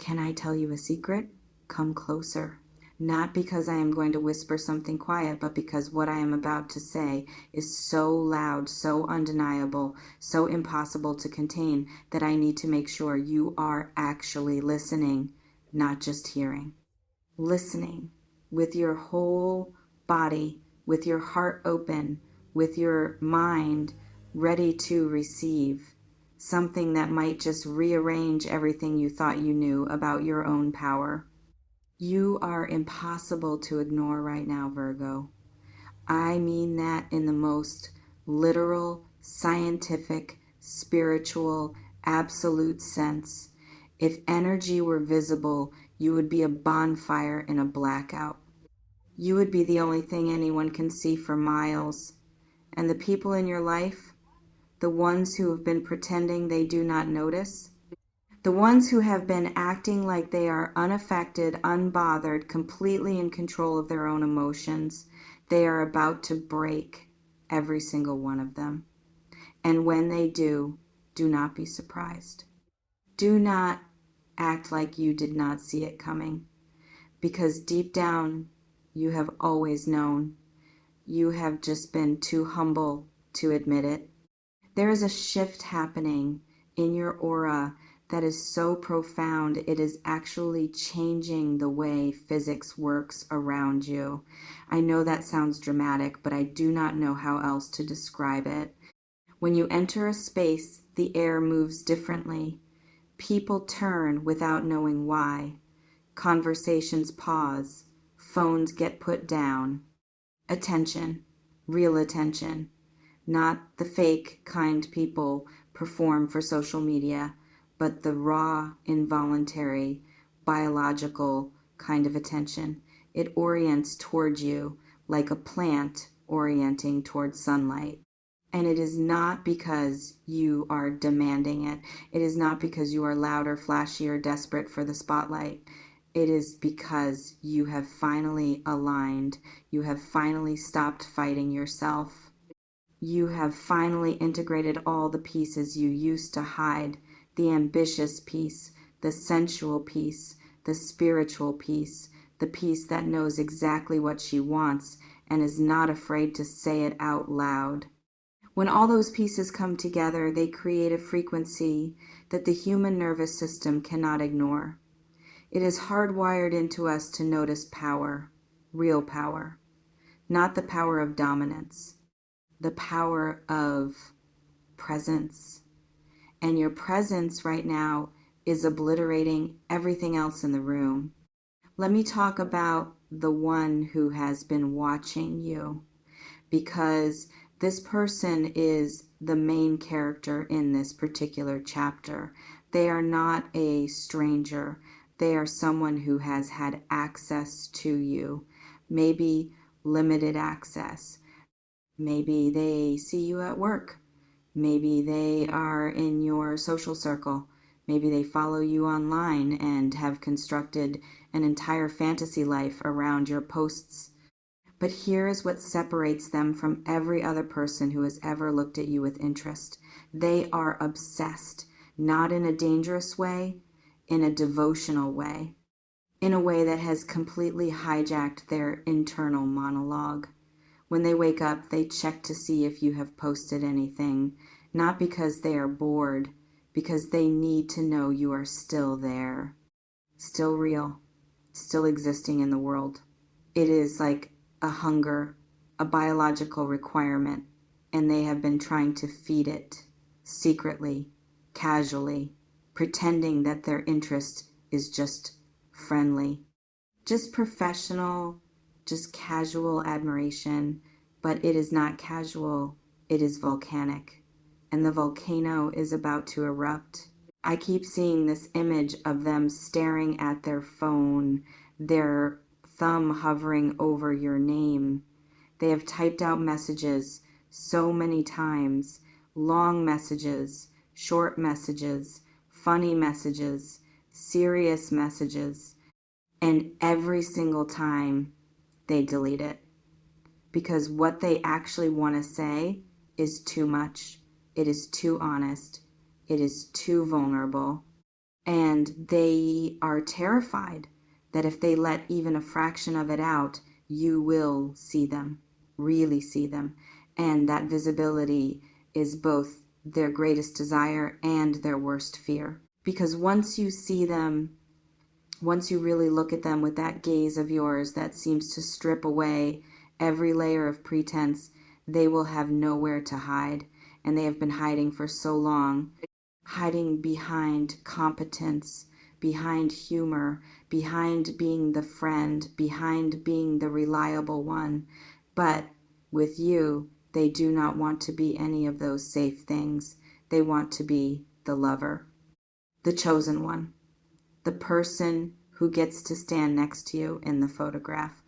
Can I tell you a secret? Come closer. Not because I am going to whisper something quiet, but because what I am about to say is so loud, so undeniable, so impossible to contain that I need to make sure you are actually listening, not just hearing. Listening with your whole body, with your heart open, with your mind ready to receive something that might just rearrange everything you thought you knew about your own power. You are impossible to ignore right now, Virgo. I mean that in the most literal, scientific, spiritual, absolute sense. If energy were visible, you would be a bonfire in a blackout. You would be the only thing anyone can see for miles. And the people in your life, the ones who have been pretending they do not notice, the ones who have been acting like they are unaffected, unbothered, completely in control of their own emotions, they are about to break, every single one of them. And when they do not be surprised. Do not act like you did not see it coming, because deep down, you have always known. You have just been too humble to admit it. There is a shift happening in your aura that is so profound, it is actually changing the way physics works around you. I know that sounds dramatic, but I do not know how else to describe it. When you enter a space, the air moves differently. People turn without knowing why. Conversations pause. Phones get put down. Attention, real attention, not the fake, kind people perform for social media, but the raw, involuntary, biological kind of attention. It orients towards you like a plant orienting towards sunlight. And it is not because you are demanding it. It is not because you are loud or flashy or desperate for the spotlight. It is because you have finally aligned. You have finally stopped fighting yourself. You have finally integrated all the pieces you used to hide, the ambitious piece, the sensual piece, the spiritual piece, the piece that knows exactly what she wants and is not afraid to say it out loud. When all those pieces come together, they create a frequency that the human nervous system cannot ignore. It is hardwired into us to notice power, real power, not the power of dominance, the power of presence. And your presence right now is obliterating everything else in the room. Let me talk about the one who has been watching you, because this person is the main character in this particular chapter. They are not a stranger. They are someone who has had access to you, maybe limited access. Maybe they see you at work. Maybe they are in your social circle. Maybe they follow you online and have constructed an entire fantasy life around your posts. But here is what separates them from every other person who has ever looked at you with interest. They are obsessed, not in a dangerous way, in a devotional way, in a way that has completely hijacked their internal monologue. When they wake up, they check to see if you have posted anything, not because they are bored, because they need to know you are still there, still real, still existing in the world. It is like a hunger, a biological requirement, and they have been trying to feed it secretly, casually, pretending that their interest is just friendly, just professional, just casual admiration, but it is not casual, it is volcanic, and the volcano is about to erupt. I keep seeing this image of them staring at their phone, their thumb hovering over your name. They have typed out messages so many times, long messages, short messages, funny messages, serious messages, and every single time they delete it. Because what they actually want to say is too much. It is too honest. It is too vulnerable. And they are terrified that if they let even a fraction of it out, you will see them, really see them. And that visibility is both their greatest desire and their worst fear. Because once you see them, once you really look at them with that gaze of yours that seems to strip away every layer of pretense, they will have nowhere to hide. And they have been hiding for so long, hiding behind competence, behind humor, behind being the friend, behind being the reliable one. But with you, they do not want to be any of those safe things. They want to be the lover, the chosen one, the person who gets to stand next to you in the photograph.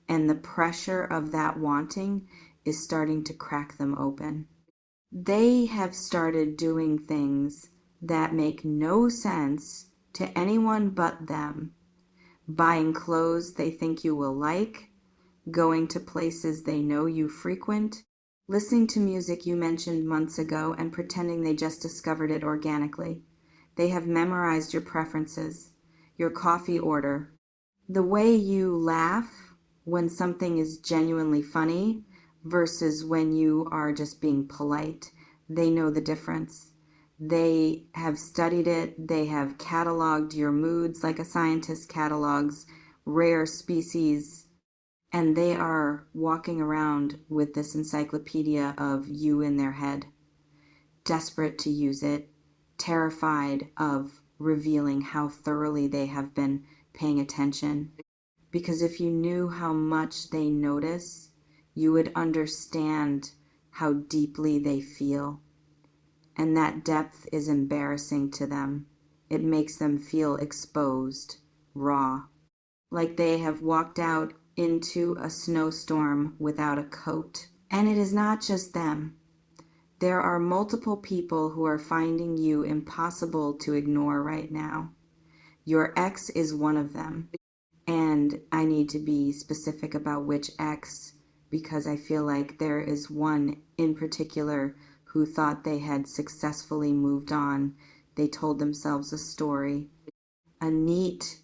And the pressure of that wanting is starting to crack them open. They have started doing things that make no sense to anyone but them. Buying clothes they think you will like, going to places they know you frequent, listening to music you mentioned months ago and pretending they just discovered it organically. They have memorized your preferences, your coffee order, the way you laugh when something is genuinely funny versus when you are just being polite. They know the difference. They have studied it. They have cataloged your moods like a scientist catalogs rare species, and they are walking around with this encyclopedia of you in their head, desperate to use it, terrified of revealing how thoroughly they have been paying attention. Because if you knew how much they notice, you would understand how deeply they feel. And that depth is embarrassing to them. It makes them feel exposed, raw, like they have walked out into a snowstorm without a coat. And it is not just them. There are multiple people who are finding you impossible to ignore right now. Your ex is one of them. And I need to be specific about which ex, because I feel like there is one in particular who thought they had successfully moved on. They told themselves a story, a neat,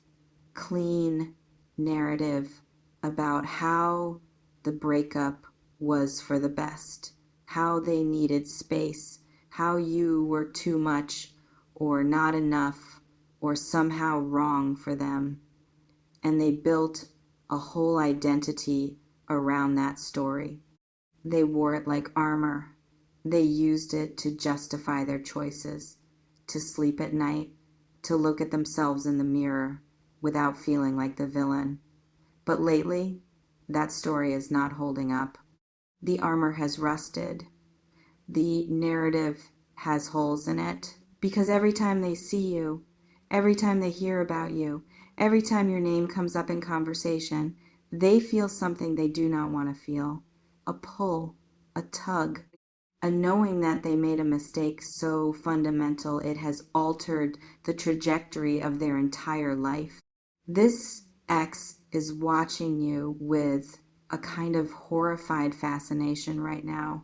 clean narrative about how the breakup was for the best, how they needed space, how you were too much or not enough or somehow wrong for them. And they built a whole identity around that story. They wore it like armor. They used it to justify their choices, to sleep at night, to look at themselves in the mirror without feeling like the villain. But lately, that story is not holding up. The armor has rusted. The narrative has holes in it. Because every time they see you, every time they hear about you, every time your name comes up in conversation, they feel something they do not want to feel. A pull, a tug, a knowing that they made a mistake so fundamental it has altered the trajectory of their entire life. This ex is watching you with a kind of horrified fascination right now.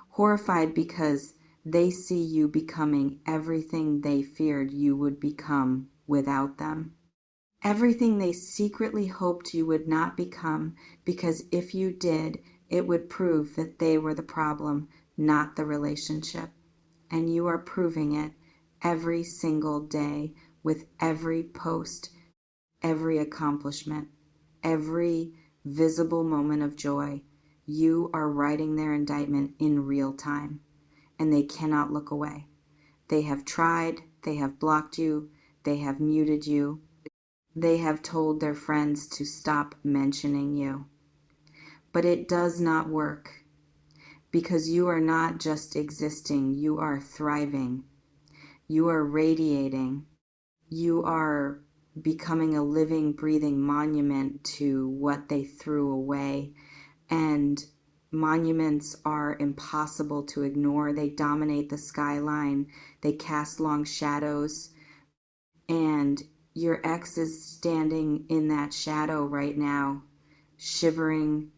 Horrified because they see you becoming everything they feared you would become without them. Everything they secretly hoped you would not become, because if you did, it would prove that they were the problem, not the relationship. And you are proving it every single day with every post, every accomplishment, every visible moment of joy. You are writing their indictment in real time, and they cannot look away. They have tried, they have blocked you, they have muted you, they have told their friends to stop mentioning you. But it does not work, because you are not just existing, you are thriving. You are radiating. You are becoming a living, breathing monument to what they threw away. And monuments are impossible to ignore. They dominate the skyline. They cast long shadows. And your ex is standing in that shadow right now, shivering,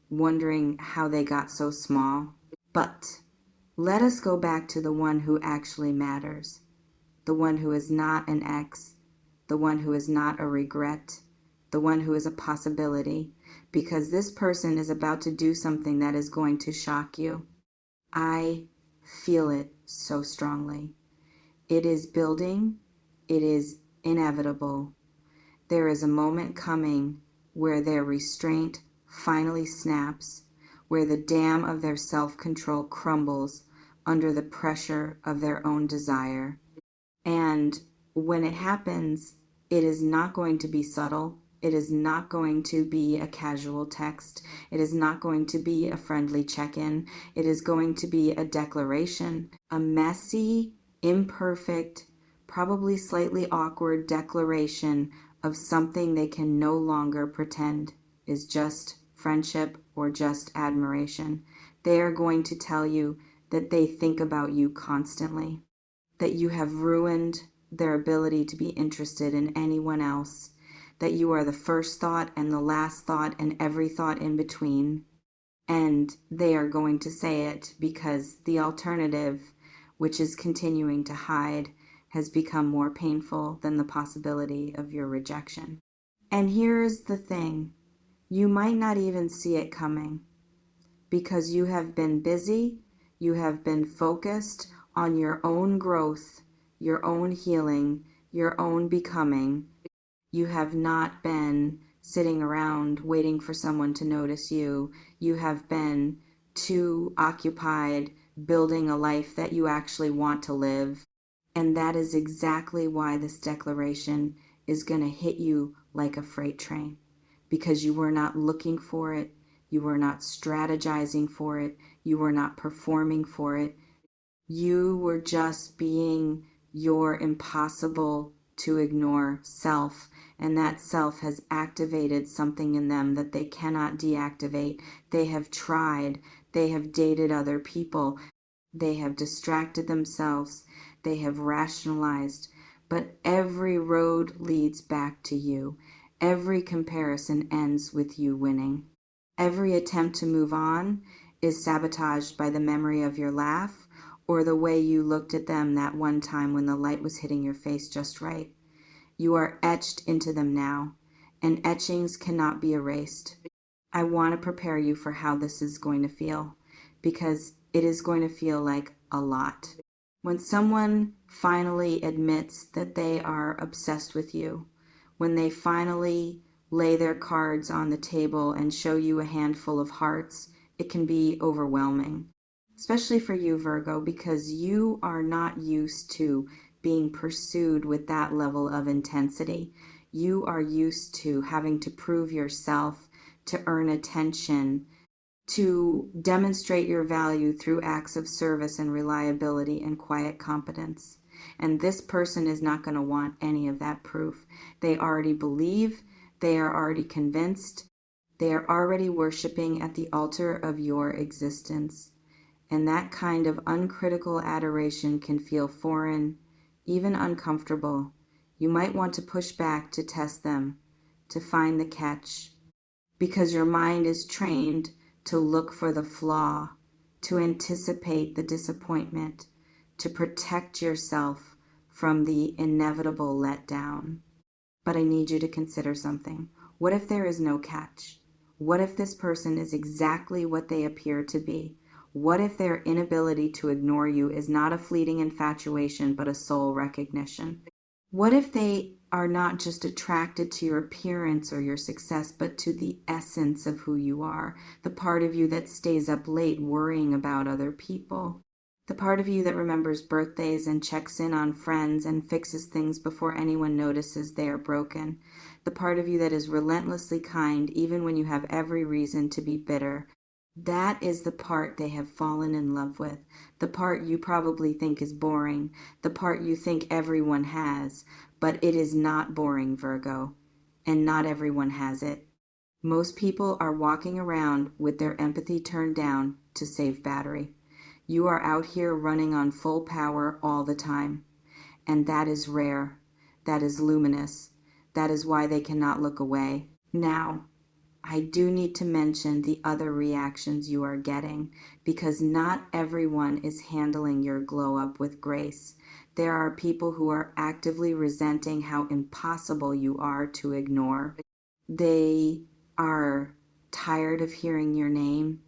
wondering how they got so small. But let us go back to the one who actually matters. the one who is not an ex, the one who is not a regret, the one who is a possibility, because this person is about to do something that is going to shock you. I feel it so strongly. It is building. It is inevitable. There is a moment coming where their restraint finally snaps, where the dam of their self-control crumbles under the pressure of their own desire. And when it happens, it is not going to be subtle. It is not going to be a casual text. It is not going to be a friendly check-in. It is going to be a declaration, a messy, imperfect, probably slightly awkward declaration of something they can no longer pretend is just friendship or just admiration. They are going to tell you that they think about you constantly, that you have ruined their ability to be interested in anyone else, that you are the first thought and the last thought and every thought in between. And they are going to say it because the alternative, which is continuing to hide, has become more painful than the possibility of your rejection. And here's the thing. You might not even see it coming because you have been busy, you have been focused on your own growth, your own healing, your own becoming. You have not been sitting around waiting for someone to notice you. You have been too occupied building a life that you actually want to live. And that is exactly why this declaration is going to hit you like a freight train, because you were not looking for it, you were not strategizing for it, you were not performing for it. You were just being your impossible to ignore self, and that self has activated something in them that they cannot deactivate. They have tried, they have dated other people, they have distracted themselves, they have rationalized, but every road leads back to you. Every comparison ends with you winning. Every attempt to move on is sabotaged by the memory of your laugh or the way you looked at them that one time when the light was hitting your face just right. You are etched into them now, and etchings cannot be erased. I want to prepare you for how this is going to feel, because it is going to feel like a lot. When someone finally admits that they are obsessed with you, when they finally lay their cards on the table and show you a handful of hearts, it can be overwhelming. Especially for you, Virgo, because you are not used to being pursued with that level of intensity. You are used to having to prove yourself, to earn attention, to demonstrate your value through acts of service and reliability and quiet competence. And this person is not going to want any of that proof. They already believe, they are already convinced, they are already worshiping at the altar of your existence. And that kind of uncritical adoration can feel foreign, even uncomfortable. You might want to push back to test them, to find the catch, because your mind is trained to look for the flaw, to anticipate the disappointment, to protect yourself from the inevitable letdown. But I need you to consider something. What if there is no catch? What if this person is exactly what they appear to be? What if their inability to ignore you is not a fleeting infatuation, but a soul recognition? What if they are not just attracted to your appearance or your success, but to the essence of who you are, the part of you that stays up late worrying about other people, the part of you that remembers birthdays and checks in on friends and fixes things before anyone notices they are broken, the part of you that is relentlessly kind even when you have every reason to be bitter. That is the part they have fallen in love with, the part you probably think is boring, the part you think everyone has, but it is not boring, Virgo, and not everyone has it. Most people are walking around with their empathy turned down to save battery. You are out here running on full power all the time, and that is rare, that is luminous, that is why they cannot look away. Now, I do need to mention the other reactions you are getting, because not everyone is handling your glow up with grace. There are people who are actively resenting how impossible you are to ignore. They are tired of hearing your name,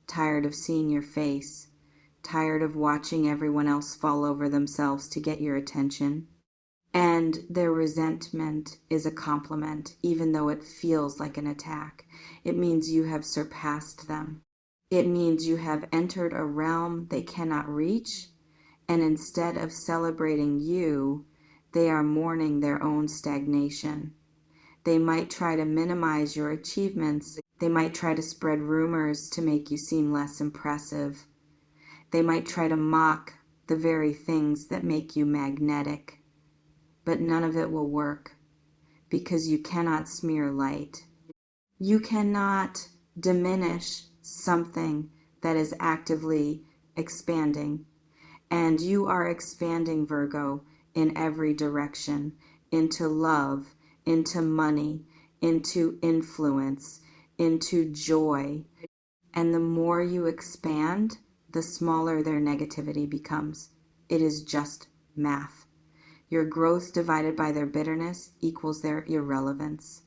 tired of seeing your face, tired of watching everyone else fall over themselves to get your attention. And their resentment is a compliment, even though it feels like an attack. It means you have surpassed them. It means you have entered a realm they cannot reach, and instead of celebrating you, they are mourning their own stagnation. They might try to minimize your achievements. They might try to spread rumors to make you seem less impressive. They might try to mock the very things that make you magnetic. But none of it will work, because you cannot smear light. You cannot diminish something that is actively expanding. And you are expanding, Virgo, in every direction, into love, into money, into influence, into joy. And the more you expand, the smaller their negativity becomes. It is just math. Your growth divided by their bitterness equals their irrelevance.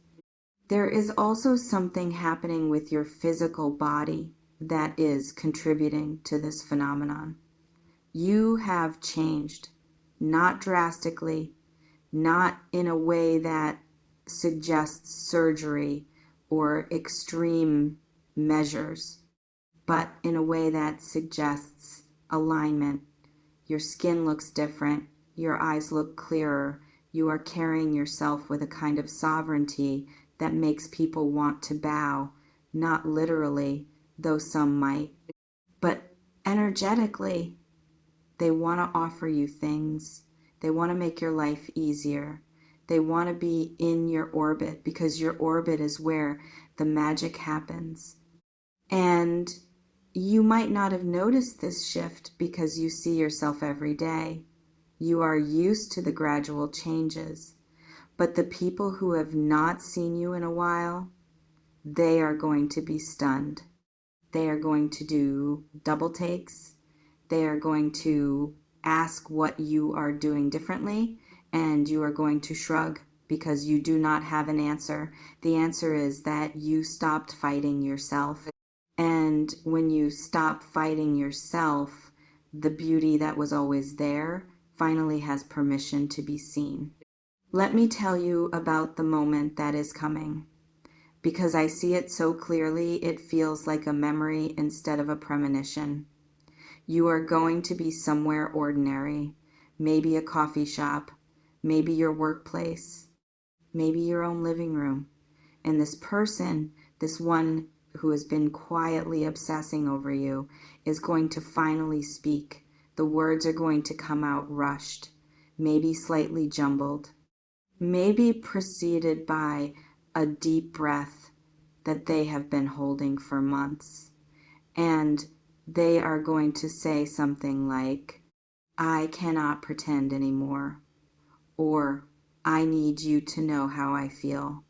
There is also something happening with your physical body that is contributing to this phenomenon. You have changed, not drastically, not in a way that suggests surgery or extreme measures, but in a way that suggests alignment. Your skin looks different. Your eyes look clearer. You are carrying yourself with a kind of sovereignty that makes people want to bow, not literally, though some might, but energetically. They want to offer you things. They want to make your life easier. They want to be in your orbit, because your orbit is where the magic happens. And you might not have noticed this shift because you see yourself every day. You are used to the gradual changes. But the people who have not seen you in a while, they are going to be stunned. They are going to do double takes. They are going to ask what you are doing differently, and you are going to shrug because you do not have an answer. The answer is that you stopped fighting yourself. And when you stop fighting yourself, the beauty that was always there finally has permission to be seen. Let me tell you about the moment that is coming. Because I see it so clearly, it feels like a memory instead of a premonition. You are going to be somewhere ordinary, maybe a coffee shop, maybe your workplace, maybe your own living room. And this person, this one who has been quietly obsessing over you, is going to finally speak. The words are going to come out rushed, maybe slightly jumbled, maybe preceded by a deep breath that they have been holding for months. And they are going to say something like, I cannot pretend anymore, or I need you to know how I feel,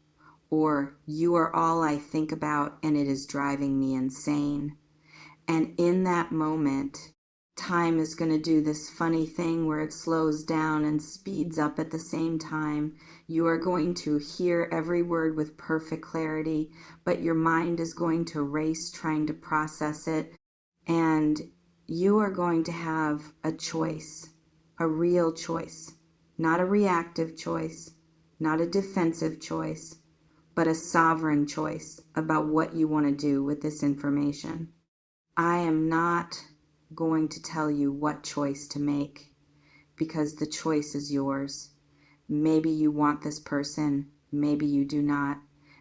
or you are all I think about and it is driving me insane. And in that moment, time is going to do this funny thing where it slows down and speeds up at the same time. You are going to hear every word with perfect clarity, but your mind is going to race trying to process it. And you are going to have a choice, a real choice, not a reactive choice, not a defensive choice, but a sovereign choice about what you want to do with this information. I am not going to tell you what choice to make, because the choice is yours. Maybe you want this person, maybe you do not.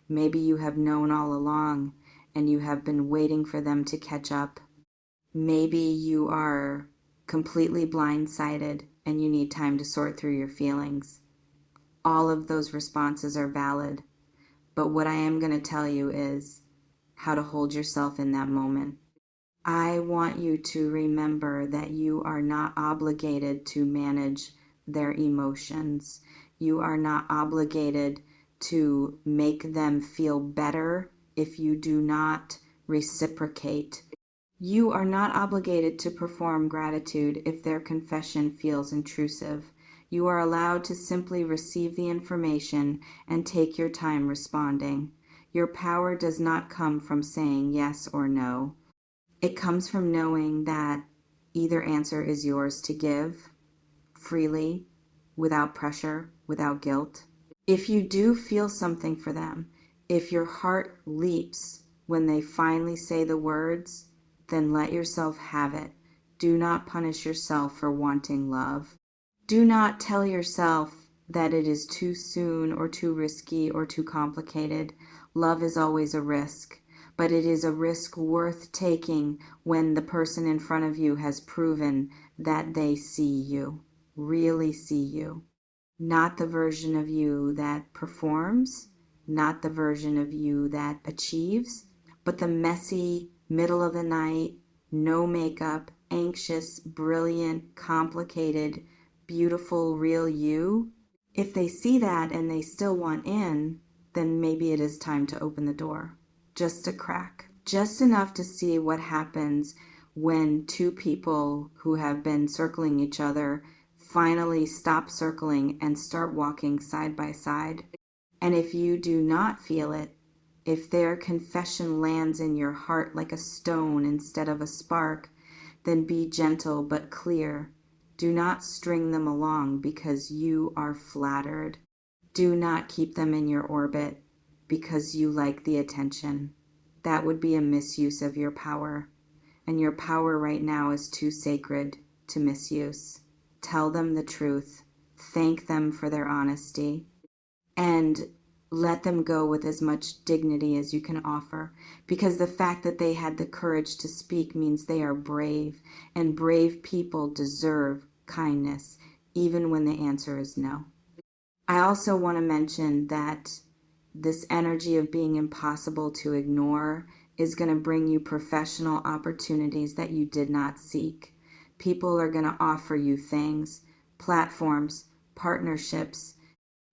Maybe you have known all along and you have been waiting for them to catch up. Maybe you are completely blindsided and you need time to sort through your feelings. All of those responses are valid, but what I am going to tell you is how to hold yourself in that moment. I want you to remember that you are not obligated to manage their emotions. You are not obligated to make them feel better if you do not reciprocate. You are not obligated to perform gratitude if their confession feels intrusive. You are allowed to simply receive the information and take your time responding. Your power does not come from saying yes or no. It comes from knowing that either answer is yours to give freely, without pressure, without guilt. If you do feel something for them, if your heart leaps when they finally say the words, then let yourself have it. Do not punish yourself for wanting love. Do not tell yourself that it is too soon or too risky or too complicated. Love is always a risk, but it is a risk worth taking when the person in front of you has proven that they see you, really see you. Not the version of you that performs, not the version of you that achieves, but the messy, middle of the night, no makeup, anxious, brilliant, complicated, beautiful, real you. If they see that and they still want in, then maybe it is time to open the door. Just a crack. Just enough to see what happens when two people who have been circling each other finally stop circling and start walking side by side. And if you do not feel it, if their confession lands in your heart like a stone instead of a spark, then be gentle but clear. Do not string them along because you are flattered. Do not keep them in your orbit because you like the attention. That would be a misuse of your power. And your power right now is too sacred to misuse. Tell them the truth. Thank them for their honesty. And let them go with as much dignity as you can offer, because the fact that they had the courage to speak means they are brave, and brave people deserve kindness, even when the answer is no. I also want to mention that this energy of being impossible to ignore is going to bring you professional opportunities that you did not seek. People are going to offer you things, platforms, partnerships,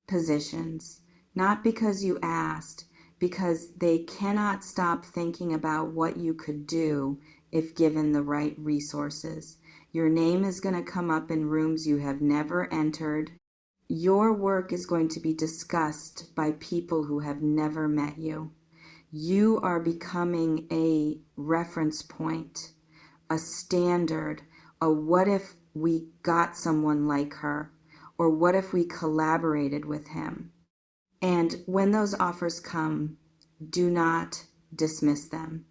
positions, not because you asked, because they cannot stop thinking about what you could do if given the right resources. Your name is going to come up in rooms you have never entered. Your work is going to be discussed by people who have never met you. You are becoming a reference point, a standard, a what if we got someone like her, or what if we collaborated with him. And when those offers come, do not dismiss them.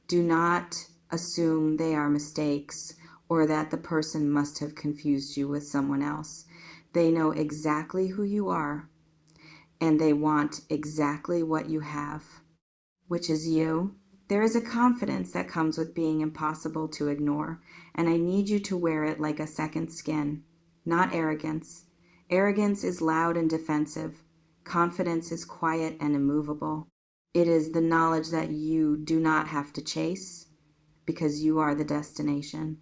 Do not assume they are mistakes or that the person must have confused you with someone else. They know exactly who you are, and they want exactly what you have, which is you. There is a confidence that comes with being impossible to ignore, and I need you to wear it like a second skin, not arrogance. Arrogance is loud and defensive. Confidence is quiet and immovable. It is the knowledge that you do not have to chase because you are the destination.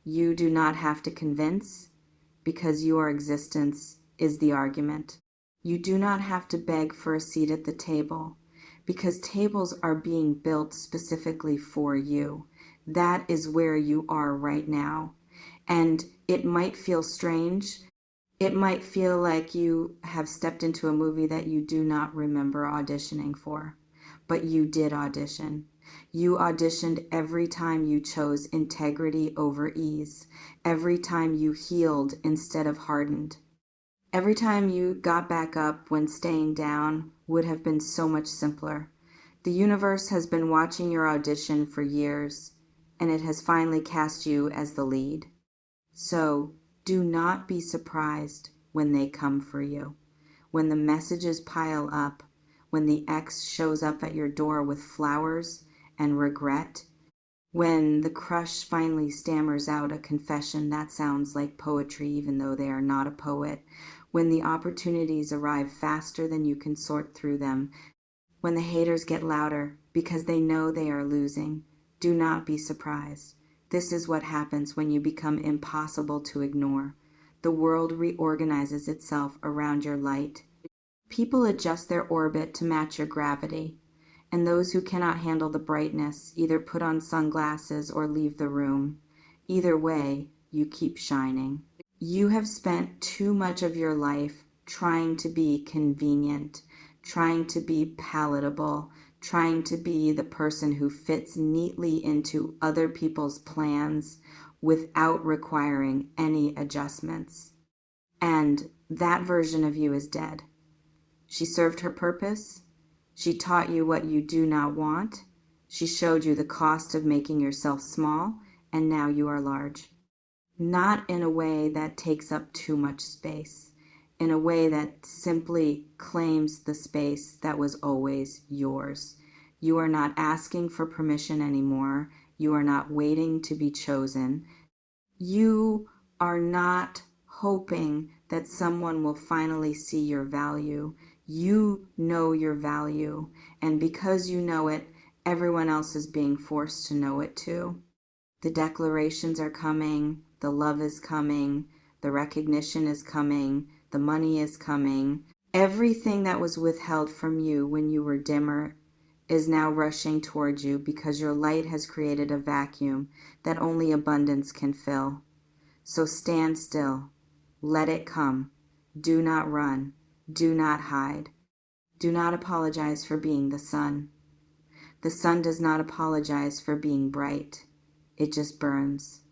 You do not have to convince because your existence is the argument. You do not have to beg for a seat at the table because tables are being built specifically for you. That is where you are right now. And it might feel strange. It might feel like you have stepped into a movie that you do not remember auditioning for, but you did audition. You auditioned every time you chose integrity over ease, every time you healed instead of hardened. Every time you got back up when staying down would have been so much simpler. The universe has been watching your audition for years, and it has finally cast you as the lead. So do not be surprised when they come for you. When the messages pile up, when the ex shows up at your door with flowers and regret, when the crush finally stammers out a confession that sounds like poetry even though they are not a poet, when the opportunities arrive faster than you can sort through them, when the haters get louder because they know they are losing, do not be surprised. This is what happens when you become impossible to ignore. The world reorganizes itself around your light. People adjust their orbit to match your gravity. And those who cannot handle the brightness either put on sunglasses or leave the room. Either way, you keep shining. You have spent too much of your life trying to be convenient, trying to be palatable, trying to be the person who fits neatly into other people's plans without requiring any adjustments. And that version of you is dead. She served her purpose. She taught you what you do not want. She showed you the cost of making yourself small, and now you are large. Not in a way that takes up too much space, in a way that simply claims the space that was always yours. You are not asking for permission anymore. You are not waiting to be chosen. You are not hoping that someone will finally see your value. You know your value, and because you know it, everyone else is being forced to know it too. The declarations are coming, the love is coming, the recognition is coming, the money is coming. Everything that was withheld from you when you were dimmer is now rushing towards you because your light has created a vacuum that only abundance can fill. So stand still. Let it come. Do not run. Do not hide. Do not apologize for being the sun. The sun does not apologize for being bright. It just burns.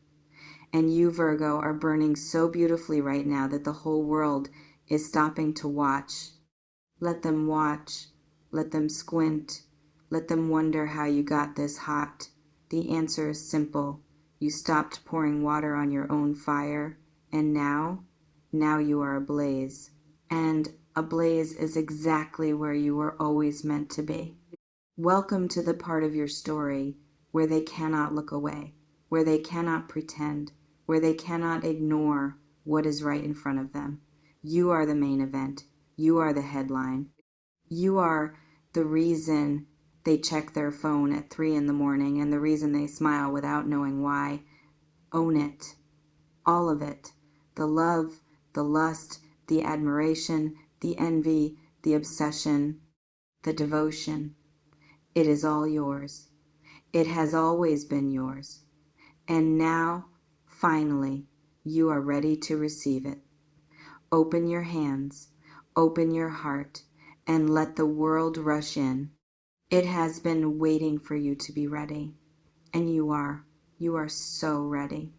And you, Virgo, are burning so beautifully right now that the whole world is stopping to watch. Let them watch. Let them squint. Let them wonder how you got this hot. The answer is simple. You stopped pouring water on your own fire, and now you are ablaze. And ablaze is exactly where you were always meant to be. Welcome to the part of your story where they cannot look away, where they cannot pretend, where they cannot ignore what is right in front of them. You are the main event. You are the headline. You are the reason they check their phone at 3 in the morning and the reason they smile without knowing why. Own it. All of it. The love, the lust, the admiration, the envy, the obsession, the devotion. It is all yours. It has always been yours. And now, finally, you are ready to receive it. Open your hands, open your heart, and let the world rush in. It has been waiting for you to be ready. And you are so ready.